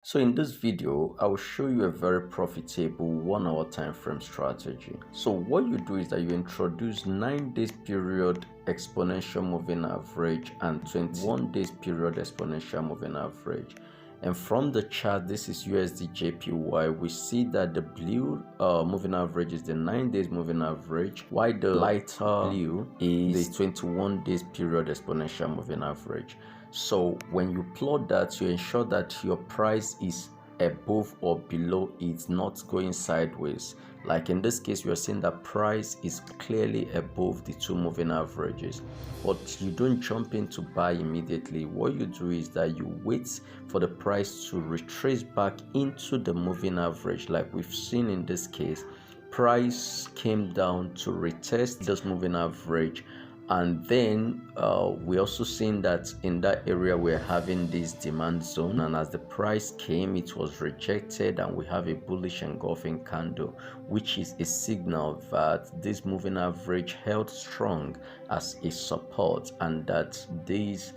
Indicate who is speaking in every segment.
Speaker 1: So in this video, I will show you a very profitable 1 hour time frame strategy. So what you do is that you introduce 9 days period exponential moving average and 21 days period exponential moving average. And from the chart, this is USD JPY. We see that the blue moving average is the 9 days moving average, while the lighter blue is the 21 days period exponential moving average. So when you plot that, you ensure that your price is above or below it, not going sideways. Like in this case, we are seeing that price is clearly above the two moving averages, but you don't jump in to buy immediately. What you do is that you wait for the price to retrace back into the moving average. Like we've seen in this case, price came down to retest this moving average, and then we also seen that in that area we're having this demand zone, and as the price came, it was rejected, and we have a bullish engulfing candle, which is a signal that this moving average held strong as a support, and that this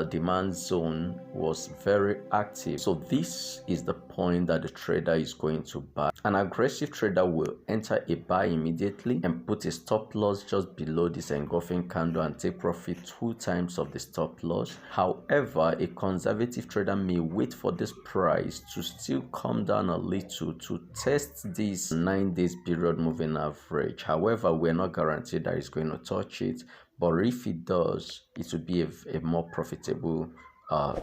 Speaker 1: demand zone was very active. So this is the point that the trader is going to buy. An aggressive trader will enter a buy immediately and put a stop loss just below this engulfing candle and take profit 2 times of the stop loss. However, a conservative trader may wait for this price to still come down a little to test this 9 days period moving average. However, we're not guaranteed that it's going to touch it, but if it does, it will be a more profitable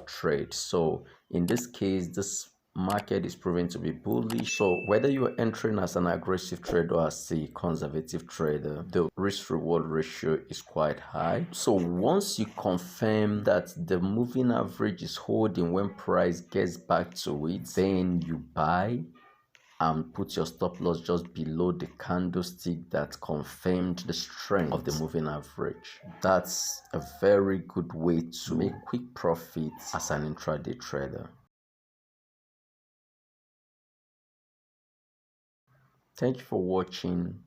Speaker 1: trade. So in this case, this market is proving to be bullish. So whether you're entering as an aggressive trader or as a conservative trader, the risk reward ratio is quite high. So once you confirm that the moving average is holding when price gets back to it, then you buy and put your stop loss just below the candlestick that confirmed the strength of the moving average. That's a very good way to make quick profits as an intraday trader. Thank you for watching.